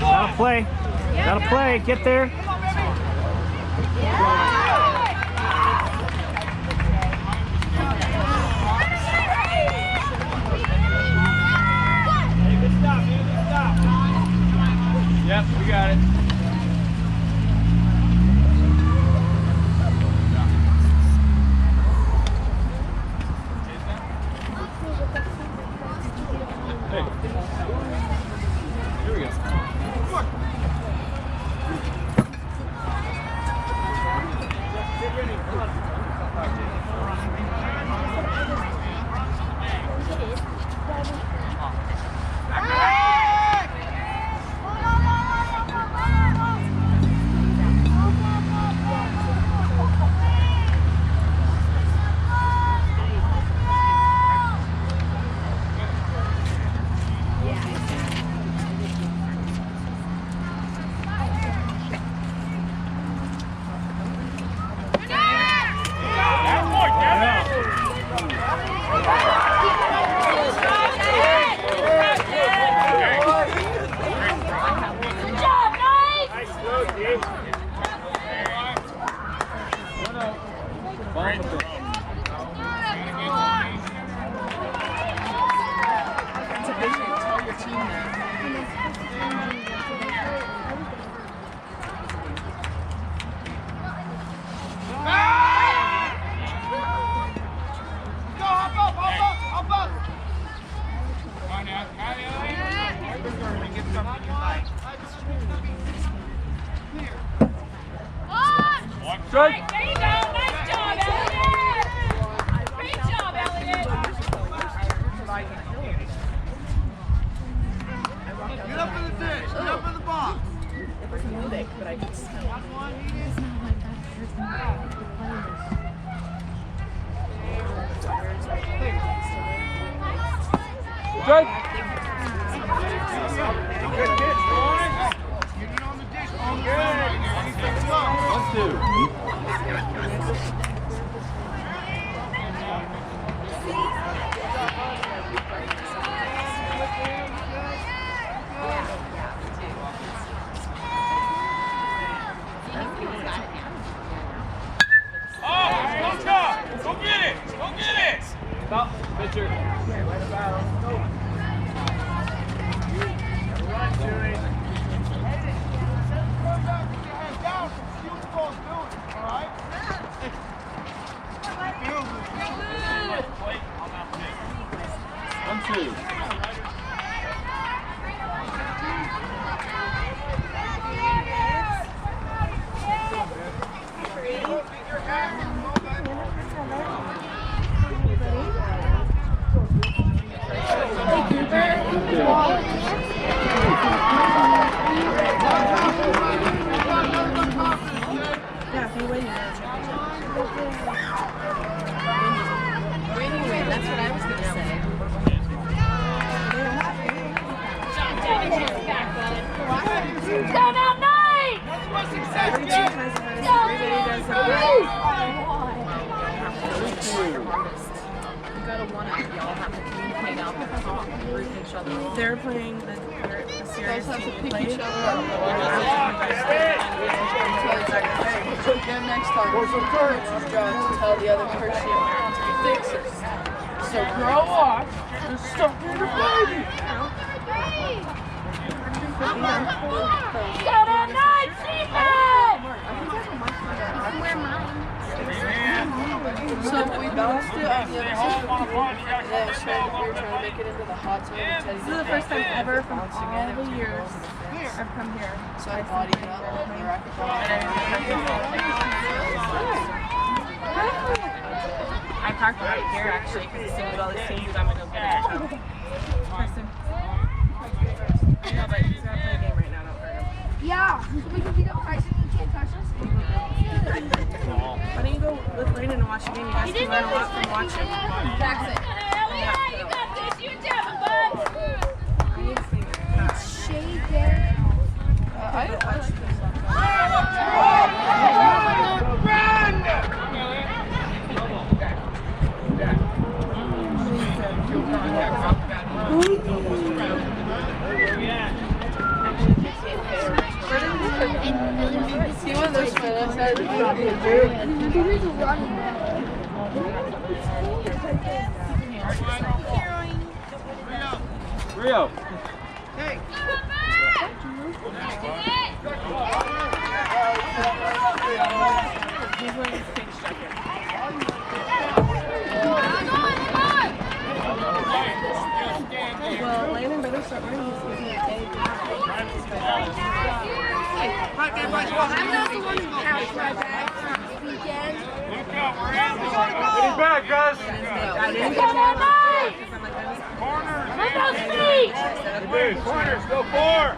Gotta play. Gotta play. Get there. Yep, we got it. Hey. Here we go. There you go. Nice job, Elliot. Great job, Elliot. Get up in the dish. Get up in the box. It was music, but I could smell Good. Good pitch, boys. You get on the dish. Let's do. Go get it. Go get it. Stop, pitcher. Run, Julie. Down. See what the ball's doing. All right? One, two. That's what I was going to say. Go now, Nate! Every team has everybody does You gotta want it. Y'all have to communicate out the top and group each other. They're playing the Sirious team. Play each other. Then next time, it's the coach's job to tell the other person to fix it. So grow up and stop being a baby. Go now, Nate! Defense! So we bounced it on the other side of the room, and then we were trying to make it into the hot zone. This is the first time ever from all the years I've come here. So I bodied it up on the racquetball. I parked right here actually because as soon as all these teams I'm gonna go get it. Preston. No, but he's gonna play a game right now, don't hurt him. Yeah, so we can beat up Bryson and you can't touch us. Why don't you go with Brayden and watch the game? You guys can learn a lot from watching. Jackson. Elliot, you got this. You do it, bud. I need to see it. Shade there. I didn't watch this. Rio. Well, Landon better start running this I'm not the one who passed my bag this weekend. Getting back, guys. I didn't get more because I'm like, Corners, go four.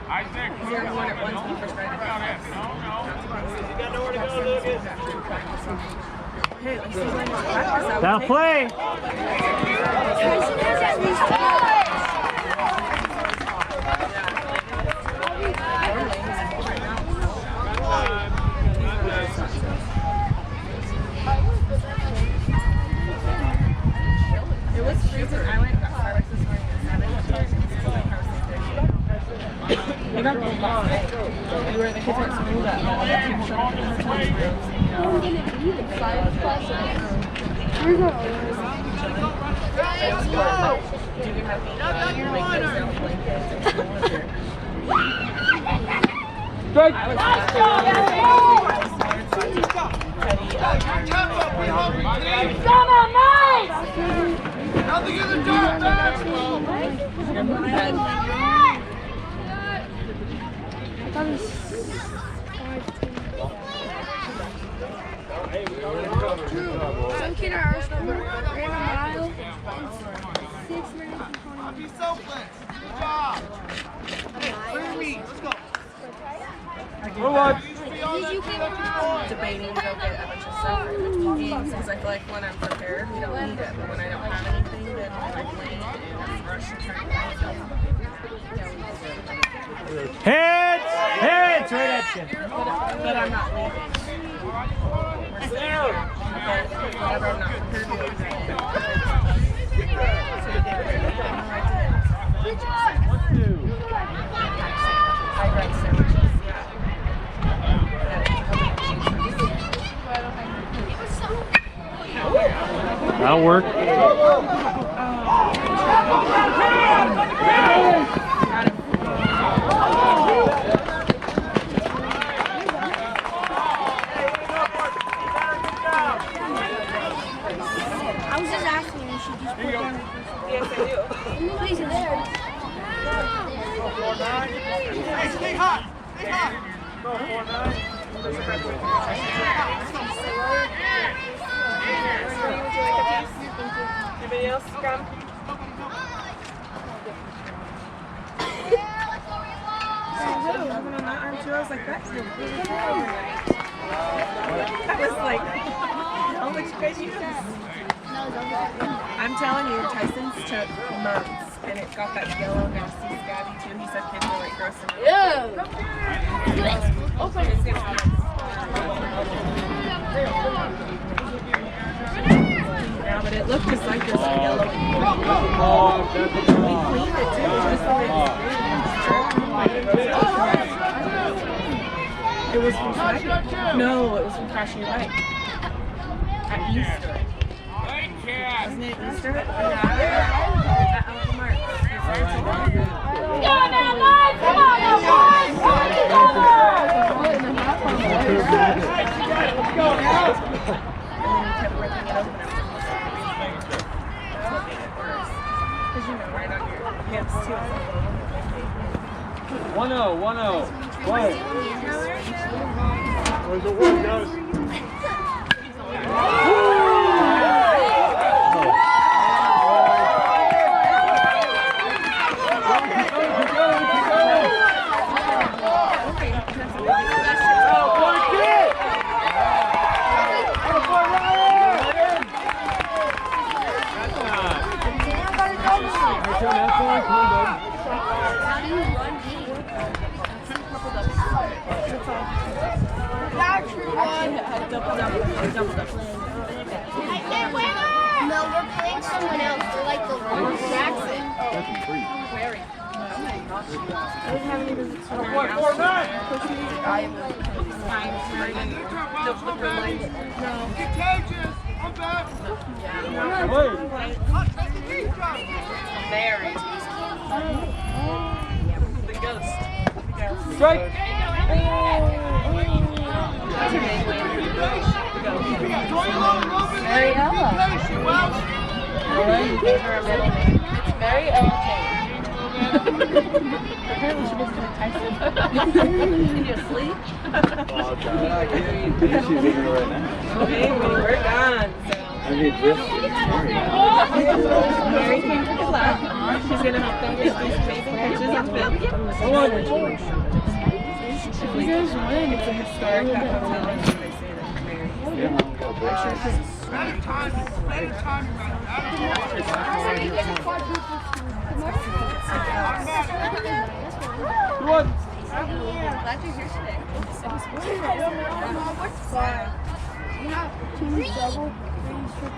Isaac. you're the one at once when you first started. You got nowhere to go, Lucas. Hey, let's see when you practice out. That'll play. Tyson has at least 2. It was freezing. I went and got Starbucks this morning at 7. They got rolled off. We were the kids went to school that other team showed up in the room. I'm going to be the science class. You're going to Do we have like those down blankets and Strike. I was Nothing in the dirt, man. Some kid at our school ran a mile in 6 minutes and 20 Be selfless. Good job. Clear me. Let's go. Move on. Did you keep around? debating to go get a bunch of stuff for the games because I feel like when I'm prepared, we don't need it. But when I don't have anything, then I'm late and rush and try to find stuff. Hits! Hits! Right at you. But I'm not leaving. But whatever I'm not prepared to do, I read sandwiches. That'll work. I was just asking if you should just put down. Yes, I do. Please, there. Hey, stay hot. Stay hot. Anybody else come? On that arm too, I was like, that's really good. I was like, how much you guys use? I'm telling you, Tyson's took months, and it got that yellow nasty scabby too. He said kids were like gross and open. It's gonna happen. Yeah, but it looked just like this yellow. We cleaned it too, just the way it was from swiping. No, it was from crashing your bike. At Easter. Wasn't it Easter? Yeah. At Uncle Mark's. Because you know, right on your hips too. 1-0, 1-0. Where's the one goes? No, we're playing someone else. They're like the Jackson. I didn't have any visits from Four, 9. No flipper light. No. Contagious. I'm back. Very. The ghost. Strike. That's her name, Wayne. The ghost. Mariella. Her middle name. It's Mary Ellen Jane. Apparently she was going to Tyson. Can you sleep? Oh, God. She's eating it right now. Okay, we're gone. I mean, this is Mary came to the left. She's going to help them get these amazing pitches on film. If you guys win, it's a historic hotel. They say that Mary. Better time. What? Glad you're here today.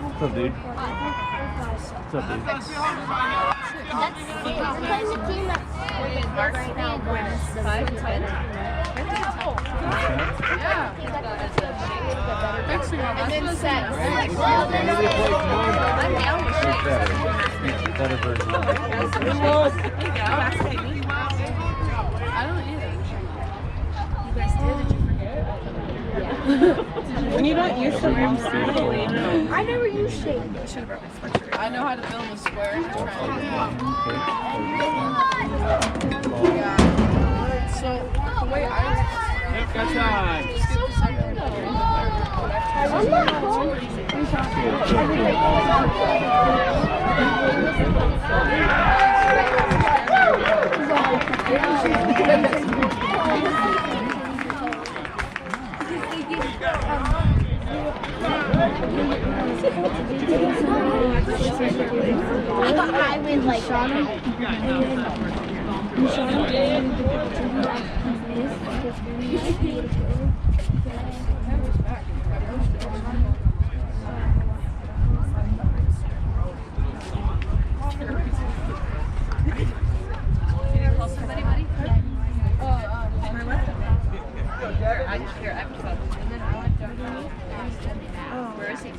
What's up, dude? What's up, dude? Mark right now wins 5-10. And then set. I'm down with shit. Better version. I don't either. You guys did? Did you forget? When you don't use them, I never use shape. I should have brought my sweatshirt. I know how to build a square and a triangle. Yeah. So the way I Yep, got time. I would like Where is he? Do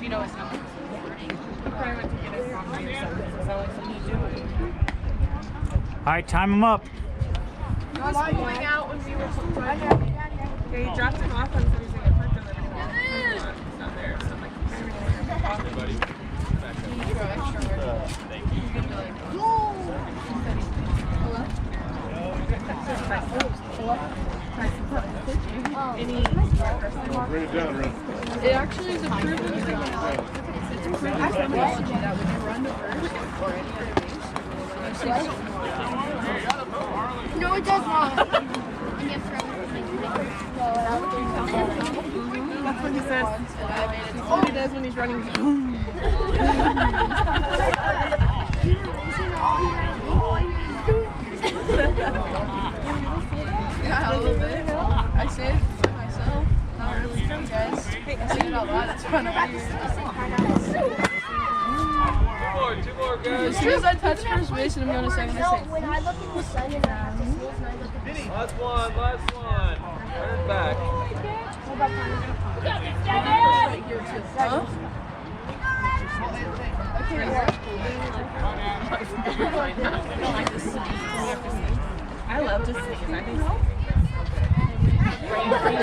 you know his number? I probably went to get his phone number or something. There's only something to do. All right, time him up. He was going out when we were driving. Yeah, he dropped him off and said he's going to get parked over there. He's not there, so I'm like, It actually is a proven thing. It's proven technology that when you run the verse or any other base, No, it does not. that's what he said. That's what he does when he's running. yeah, a little bit. I say it to myself, not really to you guys. I say it out loud, it's fun over here. Two more, guys. As soon as I touch first base and I'm going to second, I say, When I look at the sun and I look at the sun. Last one. Turn back. huh? I can't watch. I love to sneeze. I think